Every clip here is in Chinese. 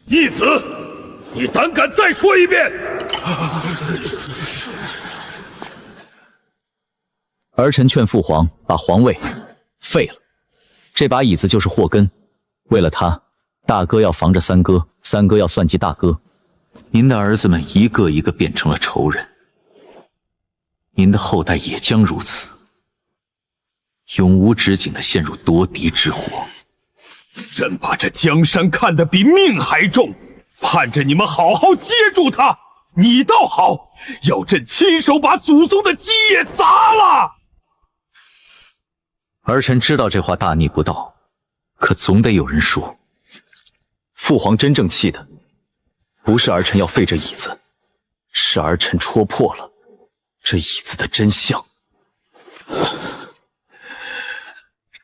义子，你胆敢再说一遍！儿臣劝父皇把皇位废了，这把椅子就是祸根。为了他，大哥要防着三哥，三哥要算计大哥。您的儿子们一个一个变成了仇人，您的后代也将如此，永无止境地陷入夺嫡之火。朕把这江山看得比命还重，盼着你们好好接住他。你倒好，要朕亲手把祖宗的基业砸了。儿臣知道这话大逆不道，可总得有人说。父皇真正气的，不是儿臣要废这椅子，是儿臣戳破了这椅子的真相。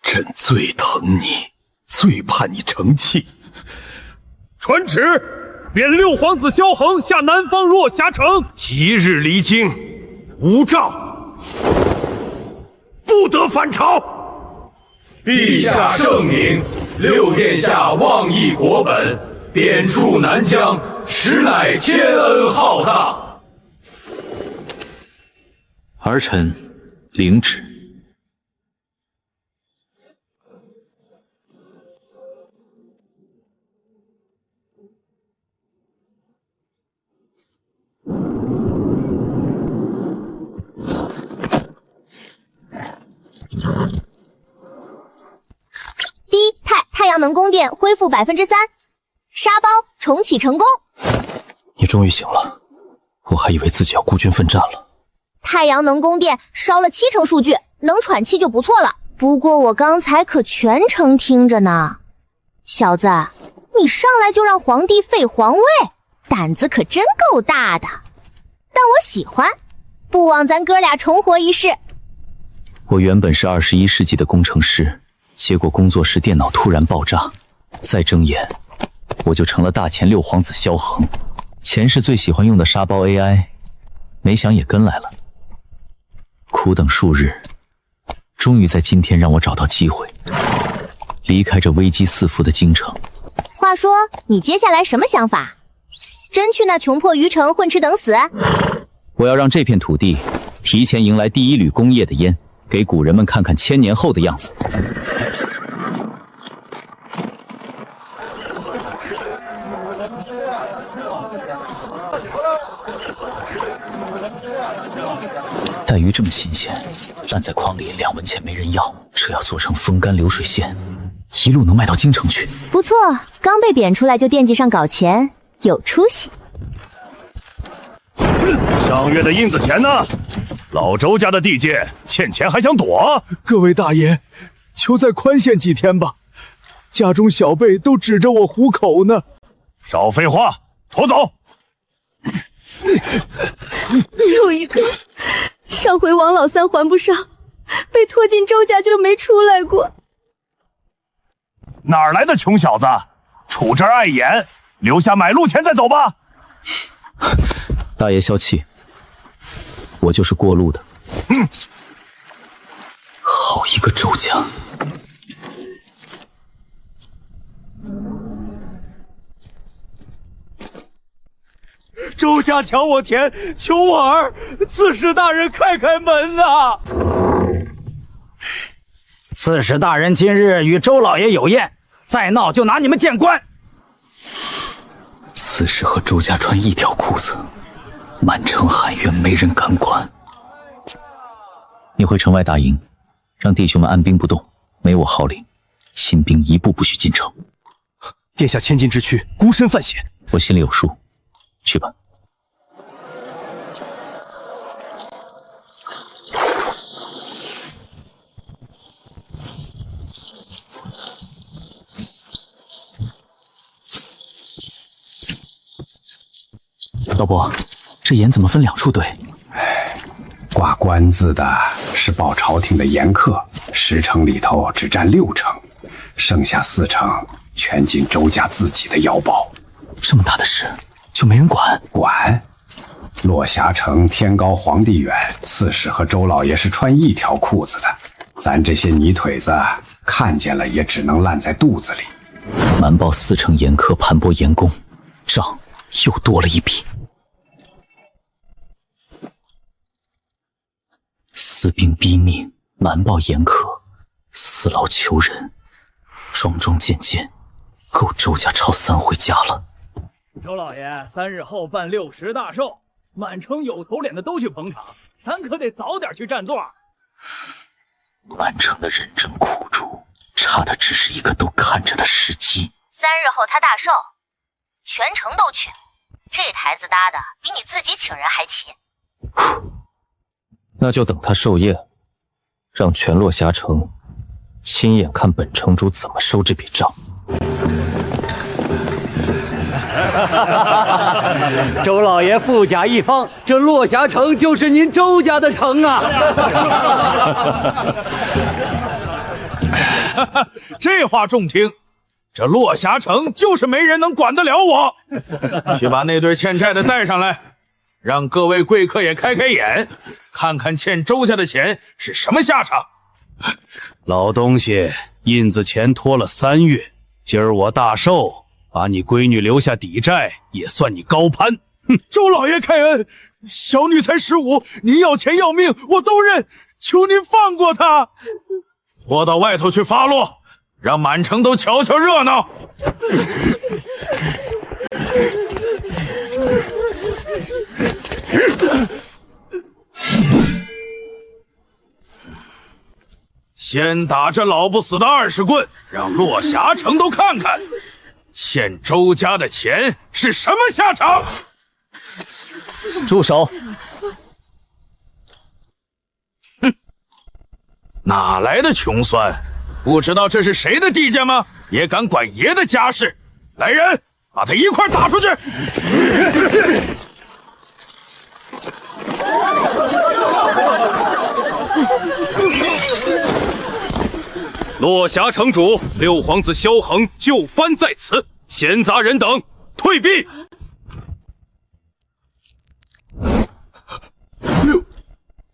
朕最疼你，最怕你成器。传旨，免六皇子萧恒下南方若霞城，即日离京，无诏，不得返朝。陛下圣明，六殿下妄议国本，贬黜南疆，实乃天恩浩大。儿臣领旨。太阳能宫殿恢复3%，沙包重启成功。你终于醒了，我还以为自己要孤军奋战了。太阳能宫殿烧了70%数据，能喘气就不错了。不过我刚才可全程听着呢。小子，你上来就让皇帝废皇位，胆子可真够大的。但我喜欢，不枉咱哥俩重活一世。我原本是21世纪的工程师，结果工作室电脑突然爆炸，再睁眼我就成了大前六皇子萧恒。前世最喜欢用的沙包 AI， 没想也跟来了。苦等数日，终于在今天让我找到机会，离开这危机四伏的京城。话说，你接下来什么想法？真去那穷破鱼城混吃等死？我要让这片土地提前迎来第一缕工业的烟，给古人们看看1000年后的样子。带鱼这么新鲜，烂在筐里2文钱没人要，这要做成风干流水线，一路能卖到京城去。不错，刚被贬出来就惦记上搞钱，有出息。上月的印子钱呢？老周家的地界欠钱还想躲？各位大爷，求再宽限几天吧，家中小辈都指着我糊口呢。少废话，拖走。又一个，上回王老三还不上，被拖进周家就没出来过。哪儿来的穷小子？杵这儿碍眼，留下买路钱再走吧。大爷消气，我就是过路的。好一个周家！周家抢我田，求我儿，刺史大人开开门呐！刺史大人今日与周老爷有宴，再闹就拿你们见官。刺史和周家穿一条裤子，满城喊冤，没人敢管。你回城外大营，让弟兄们按兵不动，没我号令，亲兵一步不许进城。殿下千金之躯，孤身犯险，我心里有数，去吧。老伯，这盐怎么分2处兑？挂官字的是报朝廷的盐客，10成里头只占6成，剩下4成全进周家自己的腰包。这么大的事就没人管？管！落霞城天高皇帝远，刺史和周老爷是穿一条裤子的，咱这些泥腿子看见了也只能烂在肚子里。瞒报4成盐客盘剥盐工，账又多了一笔。私兵逼命，瞒报严苛，私劳求人，桩桩件件，够周家抄3回家了。周老爷，3日后办60大寿，满城有头脸的都去捧场，咱可得早点去占座。满城的人证苦主，差的只是一个都看着的时机。3日后他大寿，全城都去，这台子搭的比你自己请人还齐。那就等他寿宴，让全落霞城亲眼看本城主怎么收这笔账。周老爷富甲一方，这落霞城就是您周家的城啊！这话中听，这落霞城就是没人能管得了我。去把那对欠债的带上来，让各位贵客也开开眼，看看欠周家的钱是什么下场。老东西，印子钱拖了3月，今儿我大寿，把你闺女留下抵债，也算你高攀。周老爷开恩，小女才15，您要钱要命我都认，求您放过她。我到外头去发落，让满城都瞧瞧热闹。先打这老不死的20棍，让落霞城都看看欠周家的钱是什么下场。住手！哪来的穷酸？不知道这是谁的地界吗？也敢管爷的家事？来人，把他一块打出去！落霞城主六皇子萧恒就藩在此，闲杂人等退避。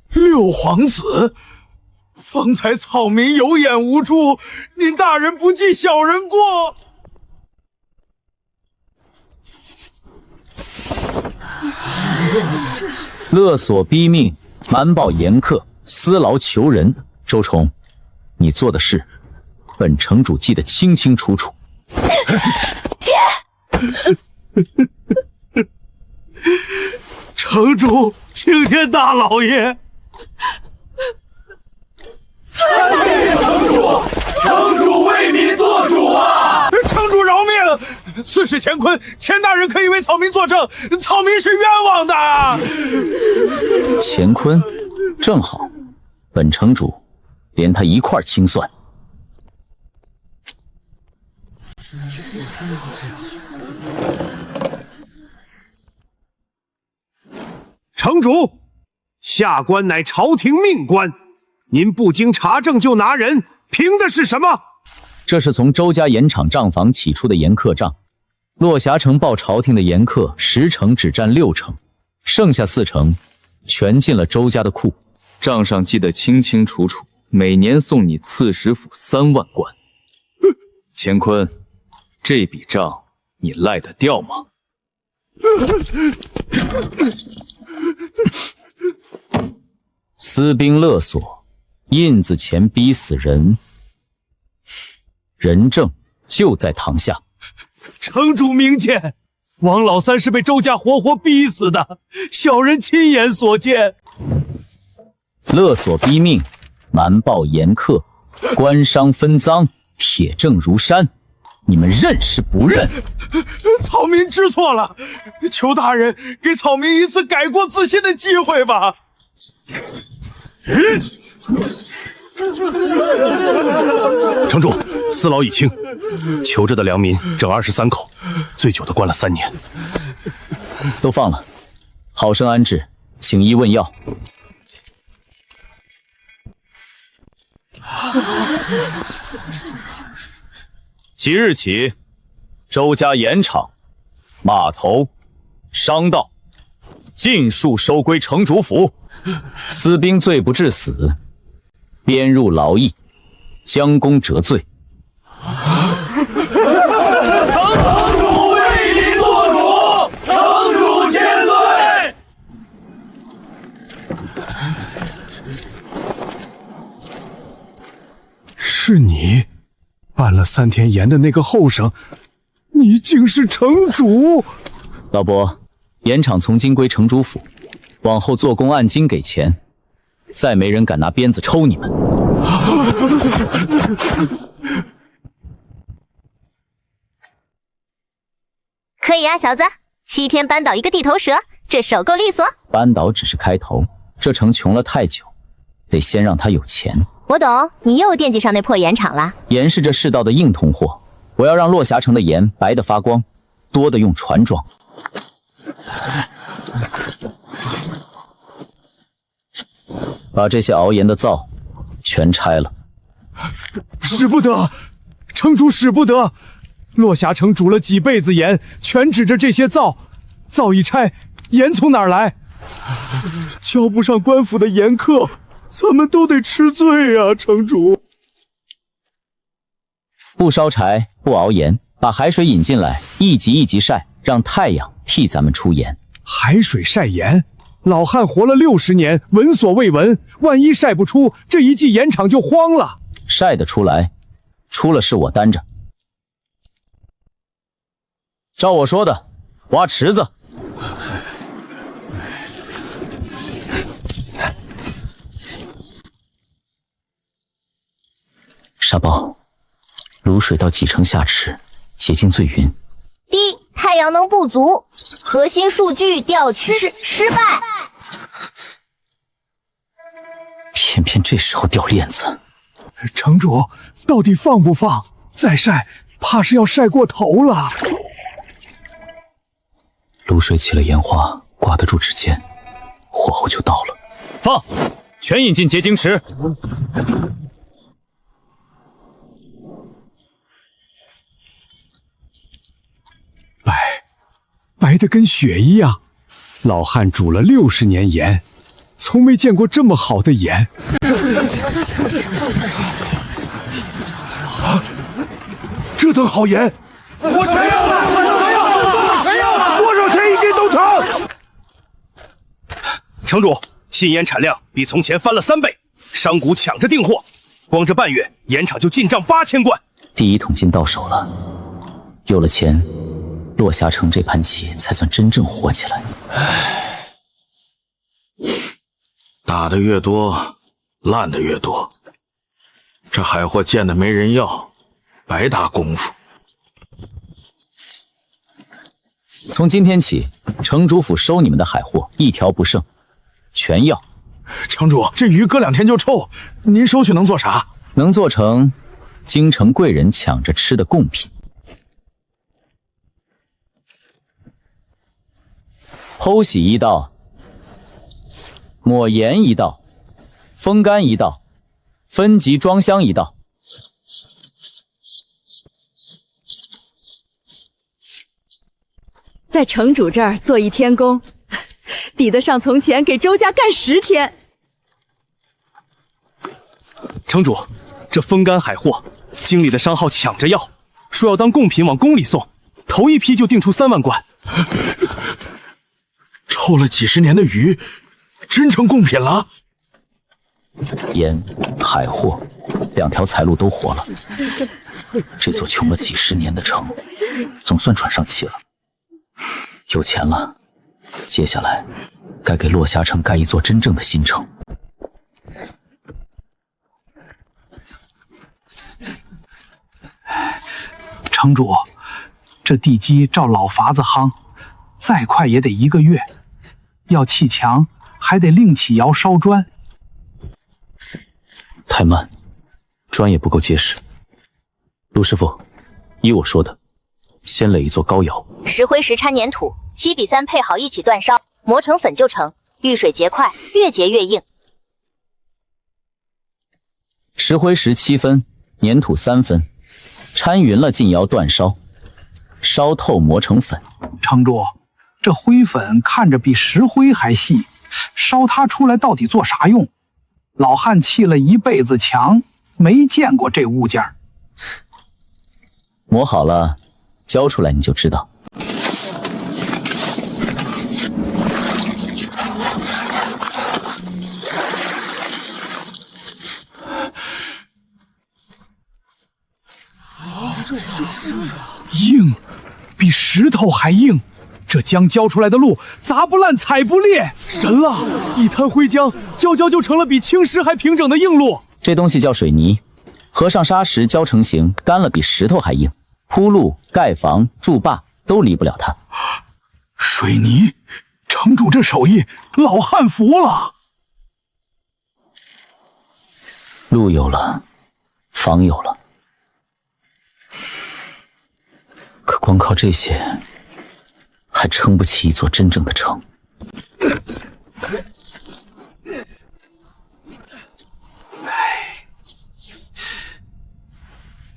六皇子，方才草民有眼无珠，您大人不计小人过。勒索逼命，瞒报严苛，私劳求人。周崇，你做的事，本城主记得清清楚楚。城主，青天大老爷！城主为民做主啊！城主饶命！此事乾坤，钱大人可以为草民作证，草民是冤枉的。乾坤，正好，本城主连他一块清算。城主，下官乃朝廷命官，您不经查证就拿人，凭的是什么？这是从周家盐场账房起出的盐客账，落霞城报朝廷的盐客10成只占6成，剩下4成全进了周家的库。账上记得清清楚楚，每年送你刺史府3万贯。乾坤，这笔账你赖得掉吗？私兵勒索，印子钱逼死人，人证就在堂下。城主明鉴，王老三是被周家活活逼死的，小人亲眼所见。勒索逼命，瞒报严苛，官商分赃，铁证如山，你们认是不认？草民知错了，求大人给草民一次改过自新的机会吧。城主，私劳已清，求着的良民整23口，最久的关了3年。都放了，好生安置，请医问药。即日起，周家盐场、码头、商道尽数收归城主府。私兵罪不至死，编入劳役，将功折罪。城主为民做主。了3天盐的那个后生，你竟是城主！老伯，盐场从今归城主府，往后做工按斤给钱，再没人敢拿鞭子抽你们。可以啊，小子，7天扳倒一个地头蛇，这手够利索。扳倒只是开头，这城穷了太久，得先让他有钱。我懂，你又惦记上那破盐场了。盐是这世道的硬通货，我要让落霞城的盐白得发光，多的用船装。把这些熬盐的灶全拆了。使不得，城主使不得！落霞城煮了几辈子盐，全指着这些灶，灶一拆，盐从哪儿来？交不上官府的盐客，咱们都得吃罪啊！城主，不烧柴，不熬盐，把海水引进来，一级一级晒，让太阳替咱们出盐。海水晒盐，老汉活了60年，闻所未闻。万一晒不出，这一季盐场就荒了。晒得出来，出了事我担着。照我说的，挖池子。沙包，卤水到几成下池，结晶最匀。第一，太阳能不足，核心数据调取失败。偏偏这时候掉链子。城主，到底放不放？再晒，怕是要晒过头了。卤水起了盐花，挂得住指尖，火候就到了。放，全引进结晶池。白得跟雪一样。老汉煮了60年盐，从没见过这么好的盐。这等好盐，我全要了！全要了！多少钱1斤都成。城主，新盐产量比从前翻了3倍，商贾抢着订货，光这半月盐场就进账8000贯。第1桶金到手了，有了钱，落霞城这盘棋才算真正活起来。打的越多，烂的越多。这海货见的没人要，白搭功夫。从今天起，城主府收你们的海货一条不剩，全要。城主，这鱼搁2天就臭，您收去能做啥？能做成京城贵人抢着吃的贡品。剖洗1道，抹盐1道，风干1道，分级装箱1道。在城主这儿做1天工，抵得上从前给周家干10天。城主，这风干海货，京里的商号抢着要，说要当贡品往宫里送，头一批就订出3万贯。臭了几十年的鱼，真成贡品了。盐、海货2条财路都活了，这座穷了几十年的城，总算喘上气了。有钱了，接下来该给落霞城盖一座真正的新城。城主，这地基照老法子夯，再快也得1个月。要砌墙，还得另起窑烧砖。太慢，砖也不够结实。陆师傅，依我说的，先垒一座高窑。石灰石掺粘土，7:3配好一起煅烧，磨成粉就成。遇水结块，越结越硬。石灰石7分，粘土3分，掺匀了进窑煅烧，烧透磨成粉。城主，这灰粉看着比石灰还细，烧它出来到底做啥用？老汉砌了一辈子墙，没见过这物件。磨好了，交出来你就知道。比石头还硬。这浆浇出来的路砸不烂踩不裂，神了！一滩灰浆浇就成了比青石还平整的硬路。这东西叫水泥，和上砂石浇成型，干了比石头还硬，铺路、盖房、筑坝都离不了它。水泥，城主这手艺，老汉服了。路有了，房有了，可光靠这些还撑不起一座真正的城。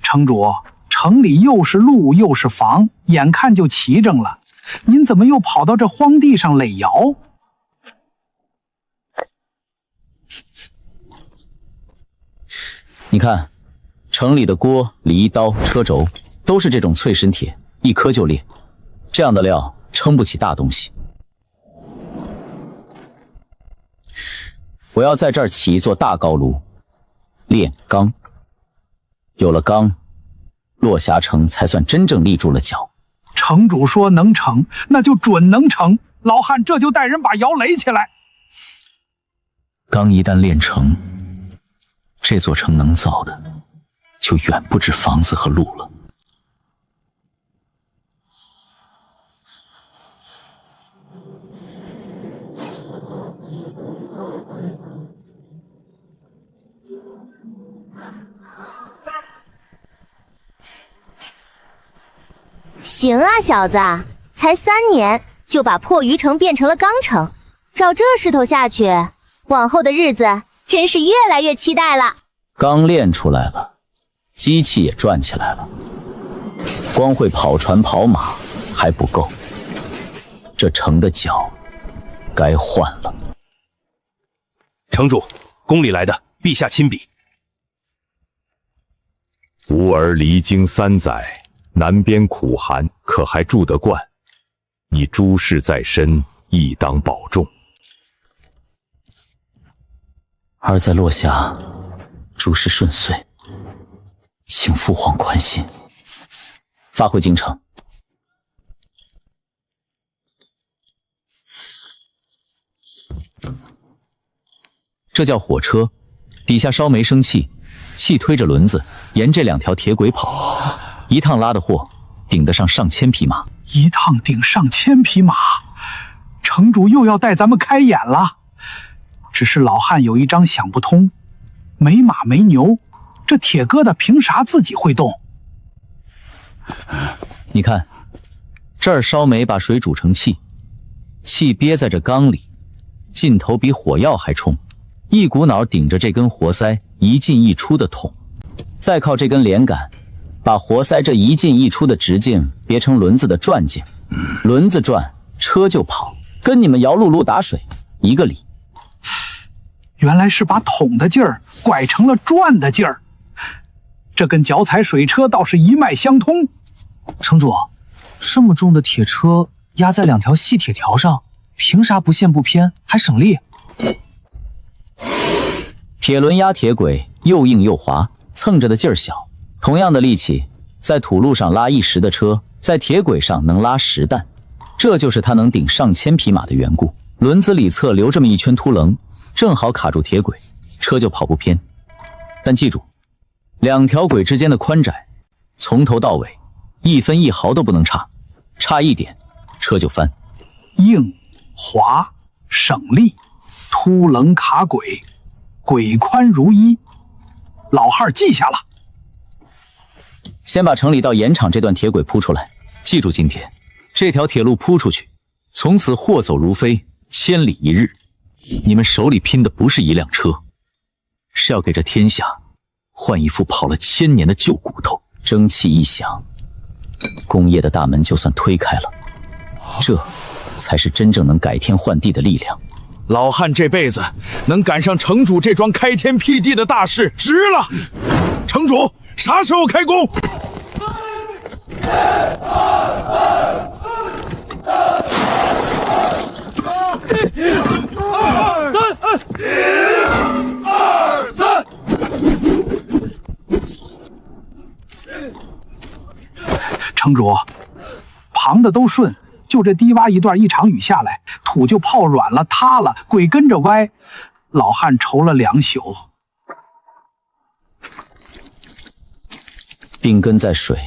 城主，城里又是路又是房，眼看就齐整了，您怎么又跑到这荒地上垒窑？你看，城里的锅、犁、刀、车轴都是这种淬身铁，一磕就裂。这样的料撑不起大东西。我要在这儿起一座大高炉，炼钢。有了钢，落霞城才算真正立住了脚。城主说能成，那就准能成。老汉这就带人把窑垒起来。钢一旦炼成，这座城能造的就远不止房子和路了。行啊，小子，才3年就把破鱼城变成了钢城，照这势头下去，往后的日子真是越来越期待了。钢炼出来了，机器也转起来了，光会跑船跑马还不够，这城的脚该换了。城主，宫里来的，陛下亲笔。吾儿离京3载，南边苦寒，可还住得惯？你诸事在身，亦当保重。儿在落霞，诸事顺遂，请父皇宽心。发回京城。这叫火车，底下烧煤生气，气推着轮子沿这2条铁轨跑，一趟拉的货顶得上上千匹马。一趟顶上1000匹马，城主又要带咱们开眼了。只是老汉有一张想不通，没马没牛，这铁疙瘩凭啥自己会动？你看，这儿烧煤把水煮成气，气憋在这缸里，劲头比火药还冲，一股脑顶着这根活塞一进一出的捅，再靠这根连杆把活塞这一进一出的直径别成轮子的转径，轮子转，车就跑，跟你们摇辘辘打水一个理。原来是把捅的劲儿拐成了转的劲儿，这跟脚踩水车倒是一脉相通。城主，这么重的铁车压在2条细铁条上，凭啥不陷不偏还省力？铁轮压铁轨，又硬又滑，蹭着的劲儿小。同样的力气，在土路上拉1石的车，在铁轨上能拉10担，这就是它能顶上千匹马的缘故。轮子里侧留这么一圈凸棱，正好卡住铁轨，车就跑不偏。但记住，2条轨之间的宽窄，从头到尾1分1毫都不能差，差一点车就翻。硬、滑、省力，凸棱卡轨，轨宽如一。老汉记下了。先把城里到盐场这段铁轨铺出来，记住今天这条铁路铺出去，从此货走如飞，千里一日。你们手里拼的不是一辆车，是要给这天下换一副跑了1000年的旧骨头。蒸汽一响，工业的大门就算推开了，这才是真正能改天换地的力量。老汉这辈子能赶上城主这桩开天辟地的大事，值了！城主啥时候开工？城主，旁的都顺，就这低洼一段，一场雨下来，土就泡软了，塌了，鬼跟着歪。老汉愁了2宿。病根在水，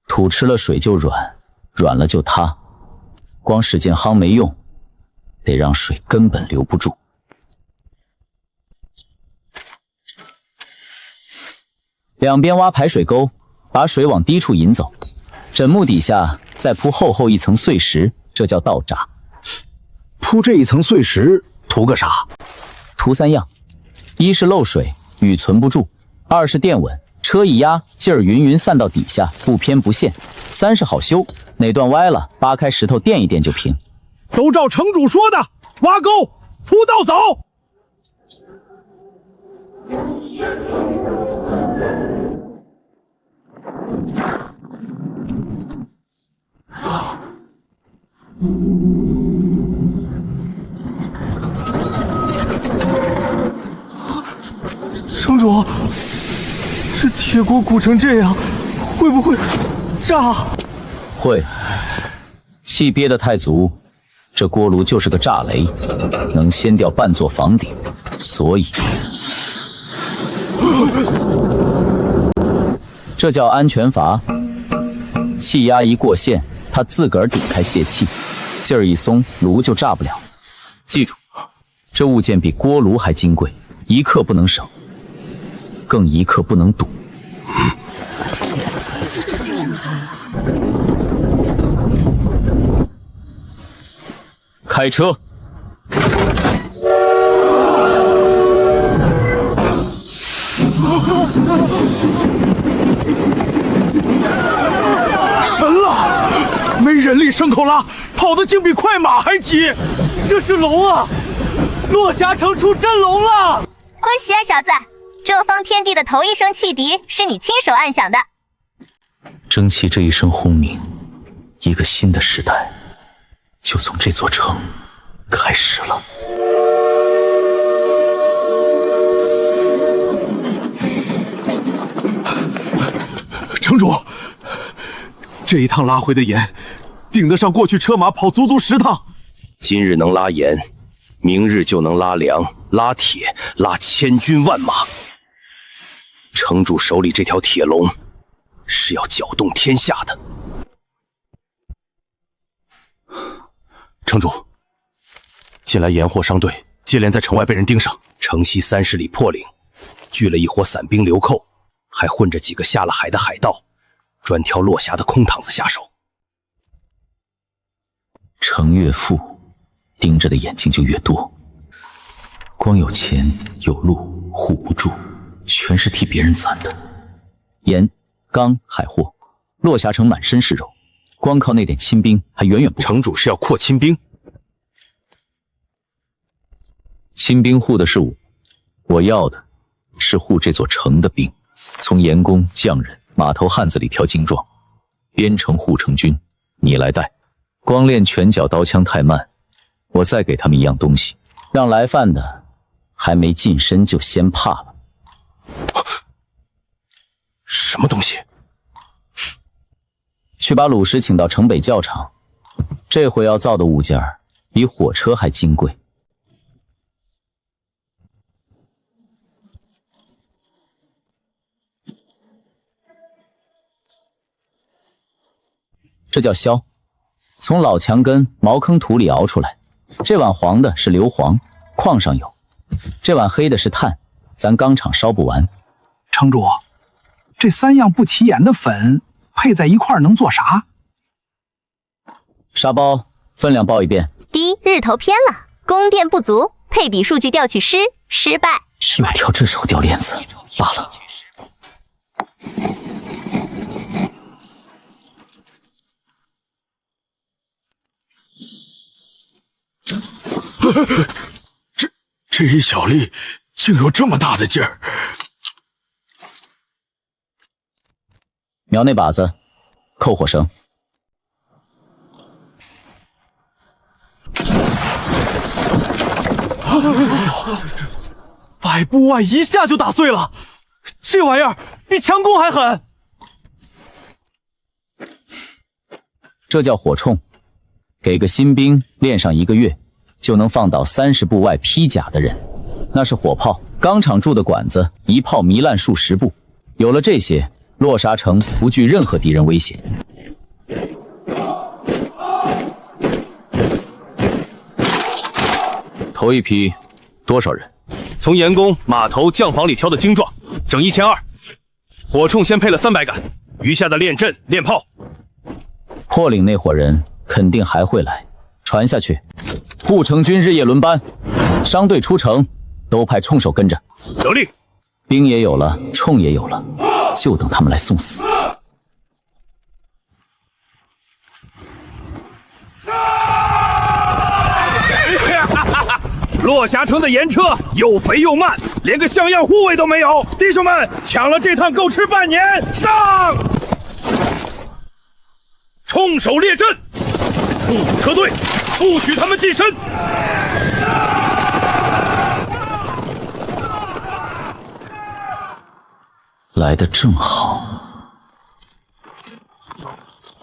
土吃了水就软，软了就塌。光使劲夯没用，得让水根本留不住。两边挖排水沟，把水往低处引走。枕木底下再铺厚厚一层碎石，这叫倒闸。铺这一层碎石图个啥？图3样：一是漏水，雨存不住；二是垫稳，车一压，劲儿匀匀散到底下，不偏不陷；三是好修，哪段歪了，扒开石头垫一垫就平。都照城主说的，挖沟铺道走。城主，这铁锅鼓成这样，会不会炸？会，气憋得太足，这锅炉就是个炸雷，能掀掉半座房顶，所以这叫安全阀。气压一过线，它自个儿顶开泄气，劲儿一松，炉就炸不了。记住，这物件比锅炉还金贵，一刻不能省，更一刻不能赌。开车。神了！没人力牲口拉，跑得竟比快马还急。这是龙啊！落霞城出真龙了！恭喜啊，小子！这方天地的头一声汽笛是你亲手按响的。蒸汽这一声轰鸣，一个新的时代就从这座城开始了。城主，这一趟拉回的盐，顶得上过去车马跑足10趟。今日能拉盐，明日就能拉粮、拉铁、拉千军万马。城主手里这条铁龙，是要搅动天下的。城主，近来盐货商队接连在城外被人盯上，城西30里破岭，聚了一伙散兵流寇，还混着几个下了海的海盗，专挑落霞的空堂子下手。城越富，盯着的眼睛就越多。光有钱有路护不住，全是替别人攒的。盐、钢、海货，落霞城满身是肉，光靠那点亲兵还远远不够。城主是要扩亲兵？亲兵护的是我要的是护这座城的兵，从盐工、匠人、码头汉子里挑精壮，边城护城军，你来带。光练拳脚刀枪太慢，我再给他们一样东西，让来犯的还没近身就先怕了。什么东西？去把鲁石请到城北教场，这回要造的物件比火车还金贵。这叫硝，从老墙根茅坑土里熬出来。这碗黄的是硫磺，矿上有；这碗黑的是炭，咱钢厂烧不完。城主，这3样不起眼的粉配在一块能做啥？沙包分量报一遍。第一，日头偏了，供电不足，配比数据调取失败。又挑这时候掉链子，罢了。这一小粒竟有这么大的劲儿！瞄那把子，扣火绳。100步外一下就打碎了，这玩意儿比强弓还狠。这叫火铳，给个新兵练上1个月，就能放倒30步外披甲的人。那是火炮，钢厂铸的管子，一炮糜烂数10步。有了这些，落沙城不惧任何敌人威胁。头一批多少人？从盐工、码头、酱房里挑的精壮，整1200。火铳先配了300杆，余下的练阵、练炮。破岭那伙人肯定还会来，传下去。护城军日夜轮班，商队出城都派铳手跟着。得令。兵也有了，铳也有了，就等他们来送死。落霞城的盐车又肥又慢，连个像样护卫都没有。弟兄们，抢了这趟够吃半年！上！冲手列阵，副主车队，不许他们近身。来得正好。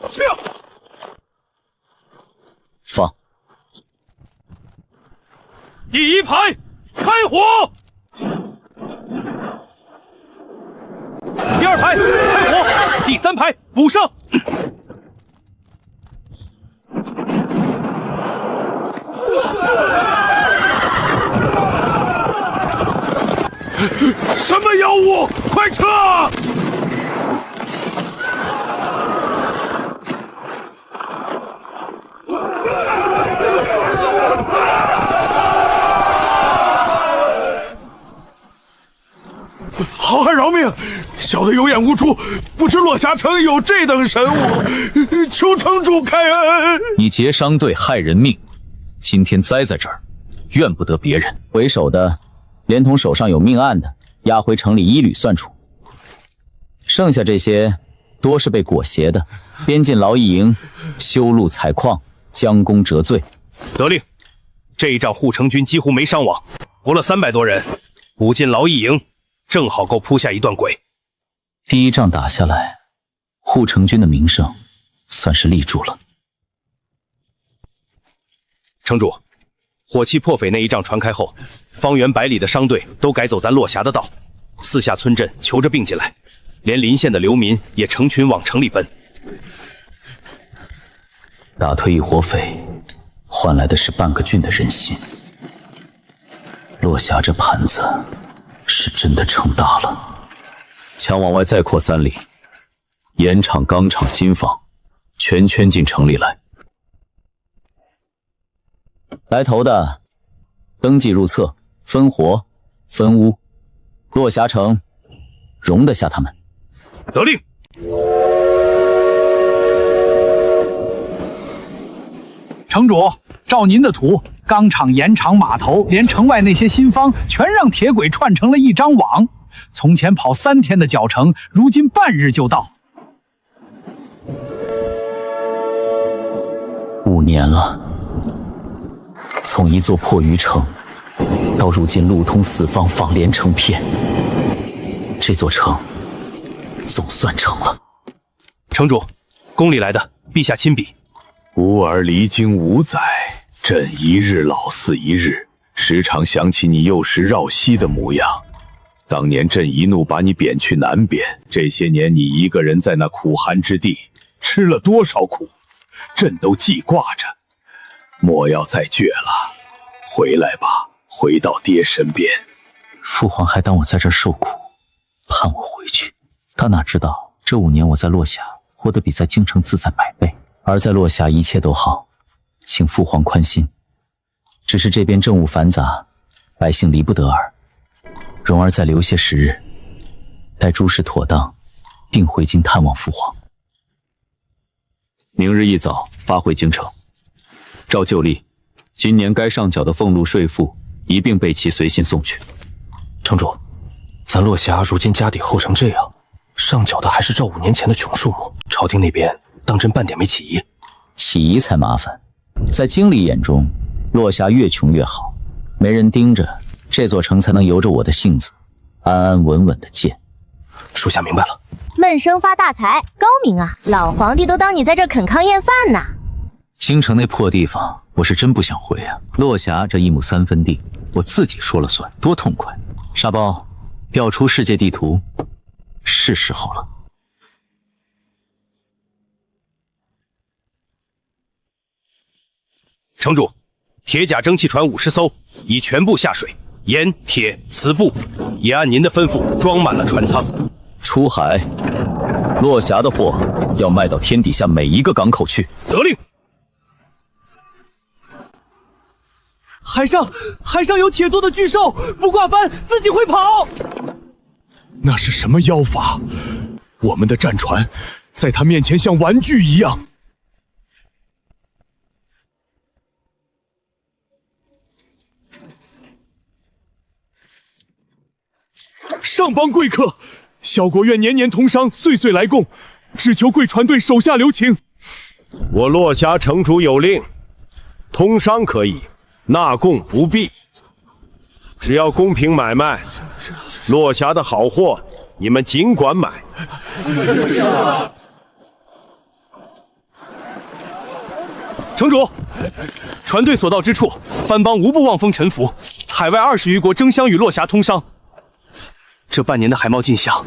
枪！放。第1排开火，第2排开火，第3排补上。什么妖物？快撤！好汉饶命！小的有眼无珠，不知落霞城有这等神物，求城主开恩。你劫商队害人命，今天栽在这儿，怨不得别人。为首的，连同手上有命案的，押回城里一律算处。剩下这些，多是被裹挟的，编进劳役营，修路采矿，将功折罪。得令。这一仗护城军几乎没伤亡，活了300多人，补进劳役营，正好够铺下一段轨。第一仗打下来，护城军的名声算是立住了。城主，火器破匪那一仗传开后，方圆100里的商队都改走咱落峡的道，四下村镇求着并进来，连邻县的流民也成群往城里奔。打退一伙匪，换来的是半个郡的人心。落峡这盘子是真的撑大了。墙往外再扩3里，盐厂、钢厂、新坊全圈进城里来。来头的，登记入册，分活，分屋。落峡城容得下他们。得令。城主，照您的图，钢厂、盐厂、码头，连城外那些新坊，全让铁轨串成了一张网。从前跑3天的脚程，如今半日就到。5年了，从一座破渔城，到如今路通4方，坊连成片，这座城总算成了。城主，宫里来的，陛下亲笔。吾儿离京5载，朕一日老似一日，时常想起你幼时绕膝的模样。当年朕一怒把你贬去南边，这些年你一个人在那苦寒之地吃了多少苦，朕都记挂着。莫要再倔了，回来吧，回到爹身边。父皇还当我在这儿受苦，盼我回去。他哪知道这5年我在落峡活得比在京城自在100倍，而在落峡一切都好，请父皇宽心。只是这边政务繁杂，百姓离不得耳。容儿再留些时日，待诸事妥当，定回京探望父皇。明日一早发回京城。照旧例，今年该上缴的俸禄税赋一并备齐随信送去。城主，咱落峡如今家底厚成这样，上缴的还是照5年前的穷数目，朝廷那边当真半点没起疑？起疑才麻烦。在经理眼中，落峡越穷越好，没人盯着，这座城才能由着我的性子，安安稳稳的建。属下明白了。闷声发大财，高明啊！老皇帝都当你在这啃糠咽饭呢。京城那破地方，我是真不想回啊。落霞这1亩3分地，我自己说了算，多痛快！沙包，调出世界地图，是时候了。城主，铁甲蒸汽船50艘已全部下水，盐、铁、瓷布也按您的吩咐装满了船舱。出海，落霞的货要卖到天底下每一个港口去。得令。海上有铁做的巨兽，不挂帆自己会跑。那是什么妖法？我们的战船在他面前像玩具一样。上邦贵客，萧国愿年年通商，岁岁来贡，只求贵船队手下留情。我落霞城主有令，通商可以，纳贡不必。只要公平买卖，落霞的好货你们尽管买。城主，船队所到之处，藩邦无不望风臣服，海外20余国争相与落霞通商。这半年的海贸进项，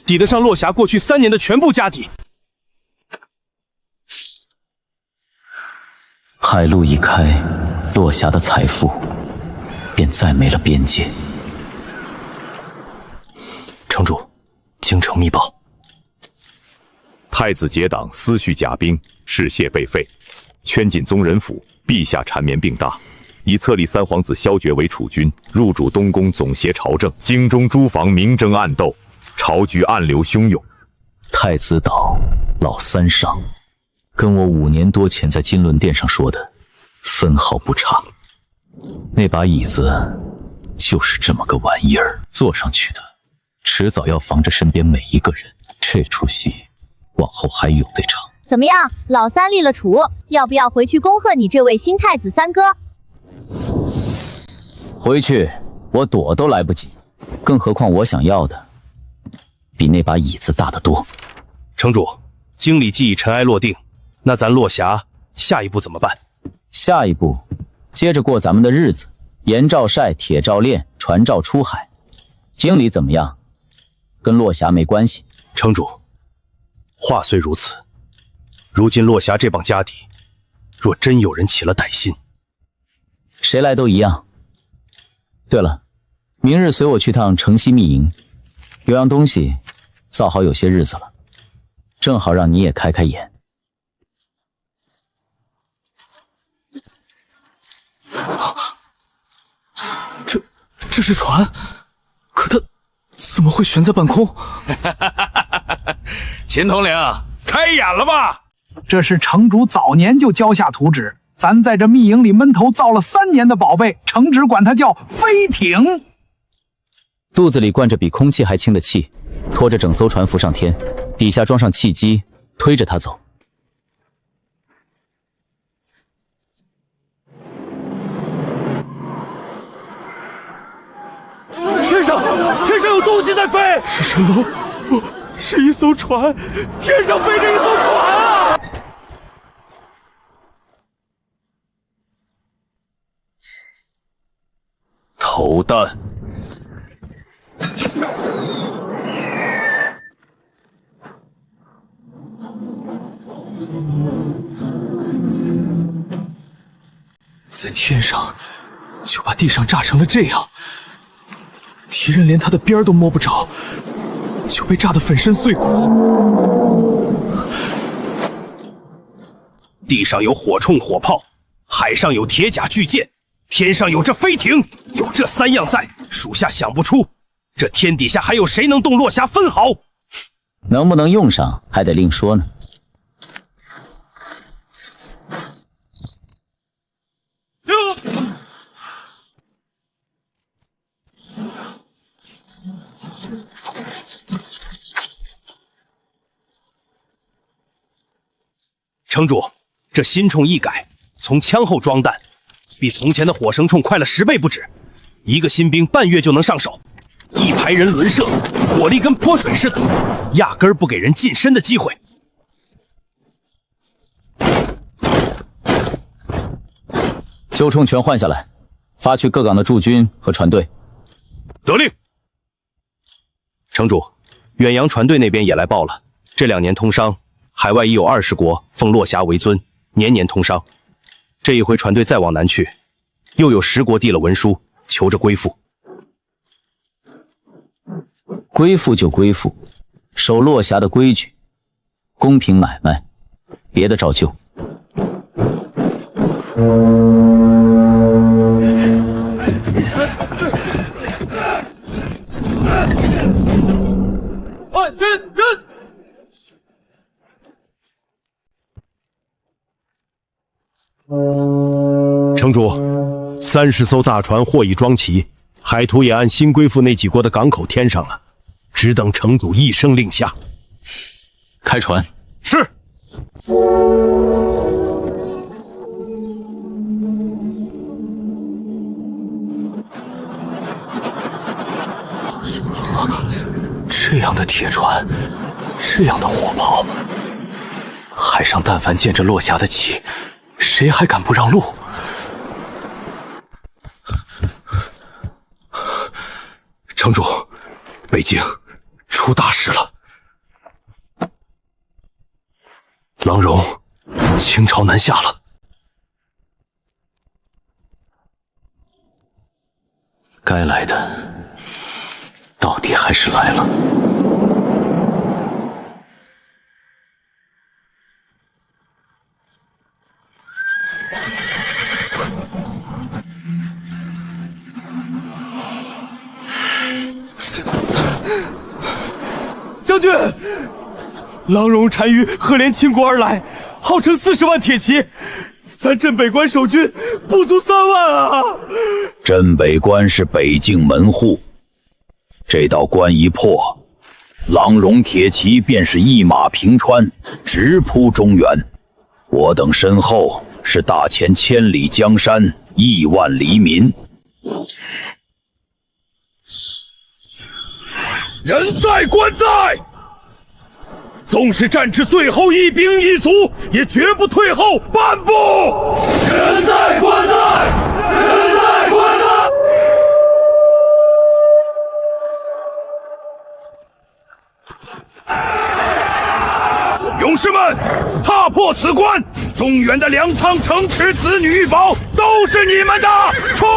抵得上落霞过去3年的全部家底。海路一开，落霞的财富便再没了边界。城主，京城密报：太子结党私蓄甲兵，事谢被废，圈禁宗人府，陛下缠绵病大，以册立3皇子萧决为储君，入主东宫总协朝政。京中诸房明争暗斗，朝局暗流汹涌。太子岛老三上跟我5年多前在金銮殿上说的分毫不差。那把椅子就是这么个玩意儿，坐上去的迟早要防着身边每一个人。这出戏往后还有得唱。怎么样，老三立了储，要不要回去恭贺你这位新太子三哥？回去我躲都来不及，更何况我想要的比那把椅子大得多。城主，京里既已尘埃落定，那咱落霞下一步怎么办？下一步接着过咱们的日子，盐照晒，铁照炼，船照出海。京里怎么样跟落霞没关系。城主，话虽如此，如今落霞这帮家底，若真有人起了歹心，谁来都一样。对了，明日随我去趟城西密营，有样东西造好有些日子了，正好让你也开开眼。这是船，可它怎么会悬在半空？秦统领，开眼了吧？这是城主早年就交下图纸，咱在这密营里闷头造了3年的宝贝，城主管它叫飞艇。肚子里灌着比空气还轻的气，拖着整艘船浮上天，底下装上汽机，推着它走。天上有东西在飞，是什么？不是一艘船，天上飞着一艘船啊！投弹！在天上就把地上炸成了这样，敌人连他的边儿都摸不着，就被炸得粉身碎骨。地上有火铳火炮，海上有铁甲巨舰，天上有这飞艇，有这3样在，属下想不出，这天底下还有谁能动落霞分毫？能不能用上还得另说呢。城主，这新铳一改，从枪后装弹，比从前的火绳铳快了10倍不止，一个新兵半月就能上手。一排人轮射，火力跟泼水似的，压根儿不给人近身的机会。救冲全换下来，发去各港的驻军和船队。得令。城主，远洋船队那边也来报了，这2年通商，海外已有20国奉落霞为尊，年年通商。这一回船队再往南去，又有10国递了文书，求着归附。归附就归附，守落霞的规矩，公平买卖，别的照旧。换先阵。城主，30艘大船货已装齐，海图也按新归附那几国的港口添上了，只等城主一声令下。开船。是。这样的铁船，这样的火炮，海上但凡见着落霞的旗，谁还敢不让路？城主，北京出大事了。郎荣，清朝南下了。该来的，到底还是来了。将军，郎荣单于赫连秦国而来，号称40万铁骑，咱镇北关守军不足3万啊！镇北关是北境门户，这道关一破，郎荣铁骑便是一马平川，直扑中原。我等身后是大前千里江山，亿万黎民。人在关在，纵是战至最后一兵一卒，也绝不退后半步。人在关在，人在关在。勇士们，踏破此关，中原的粮仓、城池、子女玉宝都是你们的！冲！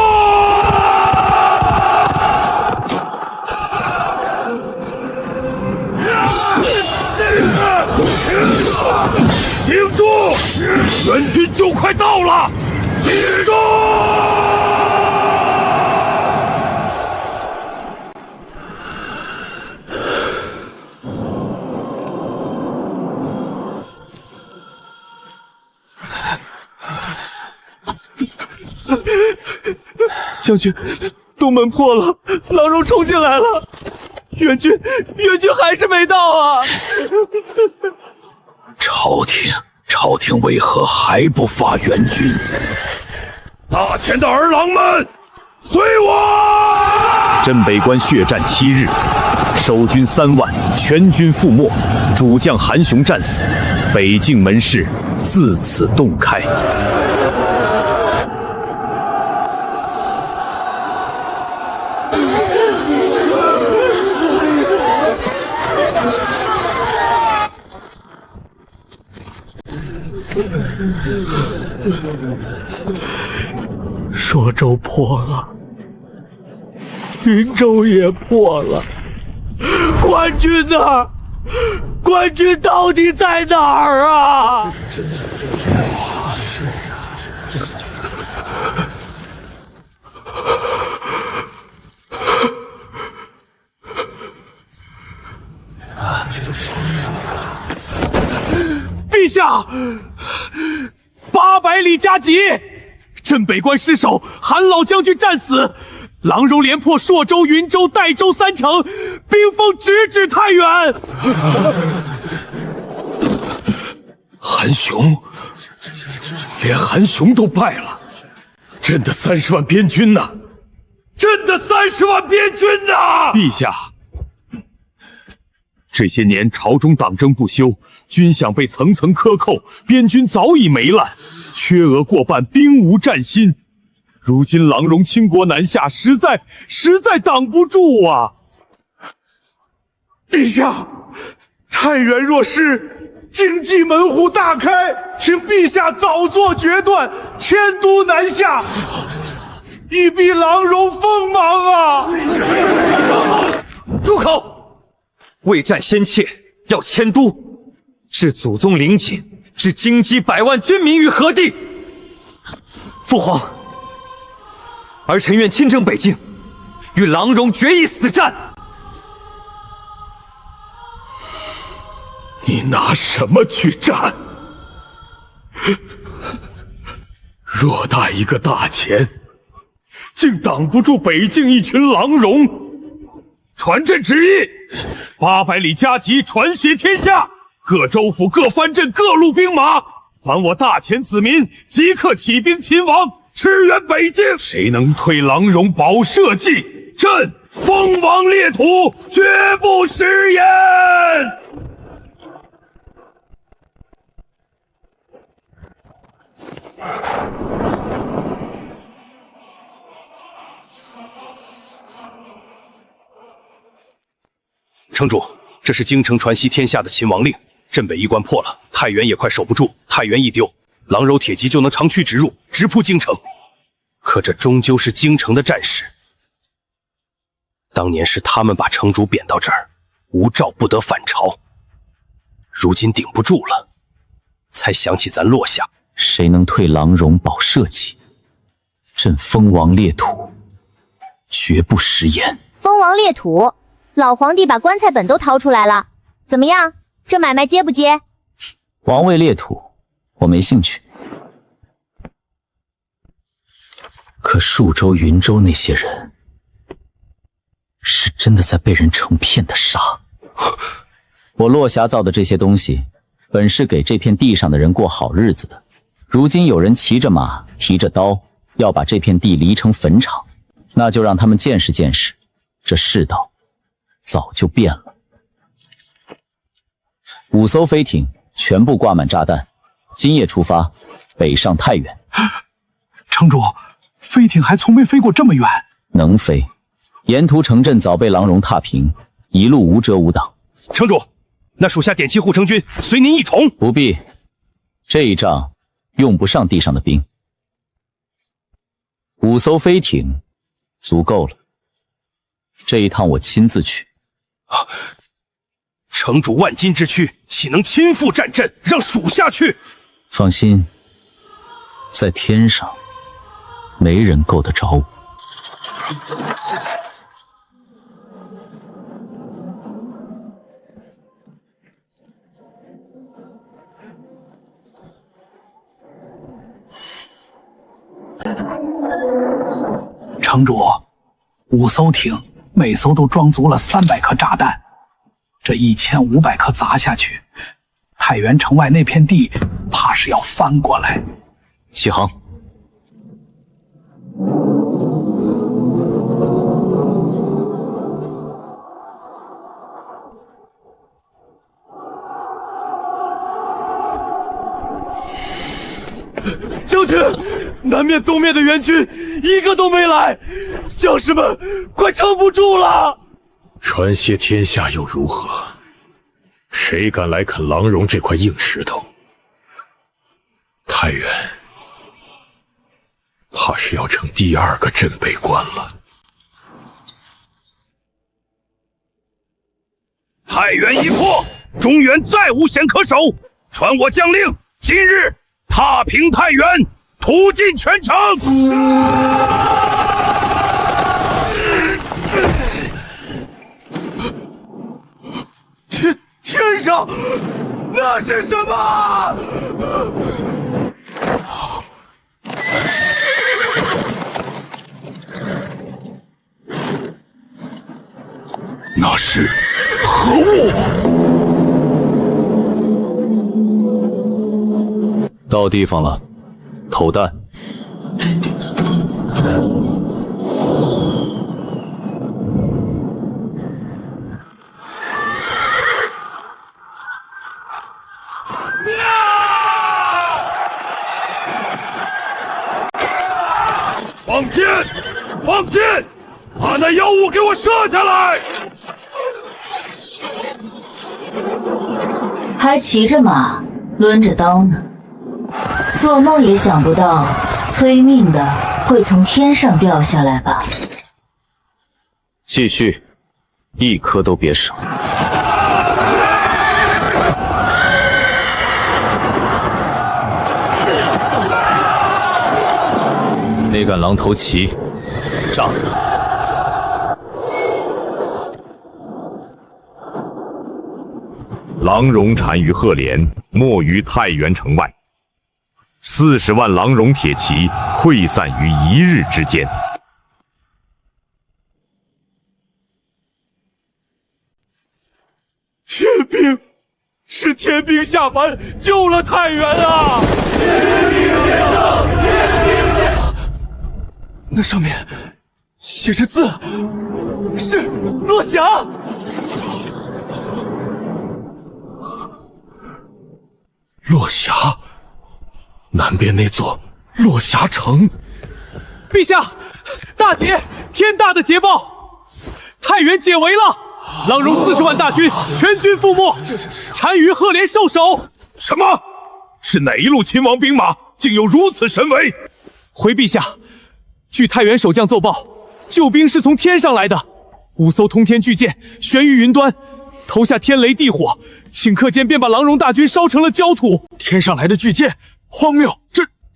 顶住！援军就快到了！顶住！将军，东门破了，郎荣冲进来了，援军还是没到啊！朝廷为何还不发援军？大前的儿郎们，随我！镇北关血战7日，守军3万，全军覆没，主将韩雄战死，北境门市自此洞开。朔州破了，云州也破了，官军呢？官军到底在哪儿啊？陛下，800里加急，镇北关失守，韩老将军战死，郎荣连破朔州、云州、代州3城，兵锋直指太原。韩雄，连韩雄都败了，朕的30万边军呢？朕的30万边军呐！陛下，这些年朝中党争不休，军饷被层层克扣，边军早已霉烂，缺额过半，兵无战心。如今郎荣倾国南下，实在挡不住啊！陛下，太原若失，经济门户大开，请陛下早做决断，迁都南下，以避郎荣锋芒啊！住口！未战先怯，要迁都，置祖宗陵寝，置京畿100万军民于何地？父皇，儿臣愿亲征北境，与郎荣决一死战。你拿什么去战？偌大一个大钱，竟挡不住北境一群郎荣！传朕旨意，800里加急传撷天下，各州府、各藩镇各路兵马，凡我大钱子民，即刻起兵勤王，驰援北境。谁能退郎荣保社稷，朕封王裂土，绝不食言。城主，这是京城传檄天下的秦王令，镇北一关破了，太原也快守不住。太原一丢，郎柔铁骑就能长驱直入，直扑京城。可这终究是京城的战事。当年是他们把城主贬到这儿，无诏不得反朝。如今顶不住了，才想起咱落下。谁能退郎荣保社稷，朕封王裂土，绝不食言。封王裂土，老皇帝把棺材本都掏出来了，怎么样？这买卖接不接？王位裂土，我没兴趣。可数州、云州那些人，是真的在被人成片的杀。我落霞造的这些东西，本是给这片地上的人过好日子的。如今有人骑着马，提着刀，要把这片地犁成坟场，那就让他们见识见识，这世道早就变了。5艘飞艇全部挂满炸弹，今夜出发，北上太原。城主，飞艇还从没飞过这么远。能飞，沿途城镇早被郎荣踏平，一路无遮无挡。城主，那属下点齐护城军，随您一同。不必，这一仗用不上地上的兵。5艘飞艇足够了，这一趟我亲自去。城主万金之躯，岂能亲赴战阵，让属下去？放心，在天上没人够得着我。城主，5艘艇，每艘都装足了300颗炸弹，这1500颗砸下去，太原城外那片地怕是要翻过来。启航。将军，南面、东面的援军一个都没来，将士们快撑不住了。传歙天下又如何？谁敢来啃郎荣这块硬石头？太原怕是要成第2个镇北关了。太原一破，中原再无险可守。传我将令，今日踏平太原，屠尽全城。天上那是什么？那是何物？到地方了，投弹。放箭！放箭！把那妖物给我射下来！还骑着马，抡着刀呢。做梦也想不到，催命的会从天上掉下来吧？继续，一颗都别省。那杆狼头旗，炸了它！狼戎单于赫连没于太原城外，40万狼戎铁骑溃散于一日之间。天兵，是天兵下凡救了太原啊！天兵先生，天兵先生。那上面写着字，是落霞。落霞，南边那座落霞城。陛下，大捷！天大的捷报！太原解围了，狼戎40万大军全军覆没，单于赫连受首。什么？是哪一路秦王兵马，竟有如此神威？回陛下，据太原守将奏报，救兵是从天上来的，5艘通天巨舰悬于云端，投下天雷地火，顷刻间便把狼戎大军烧成了焦土。天上来的巨舰，荒谬！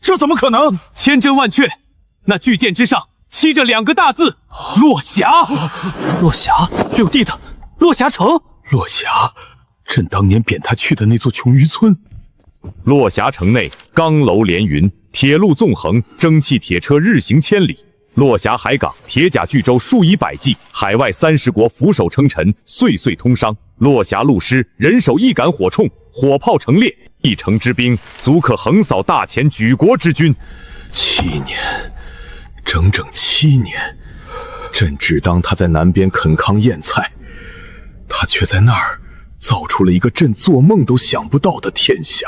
这怎么可能？千真万确，那巨舰之上漆着2个大字：落霞。落霞，六弟的落霞城。落霞，朕当年贬他去的那座穷渔村。落霞城内钢楼连云，铁路纵横，蒸汽铁车日行千里。落霞海港铁甲巨舟数以百计，海外30国俯首称臣，岁岁通商。落霞路师人手1杆火铳，火炮成列，1城之兵足可横扫大前举国之军。7年，整整7年，朕只当他在南边垦糠咽菜，他却在那儿造出了一个朕做梦都想不到的天下。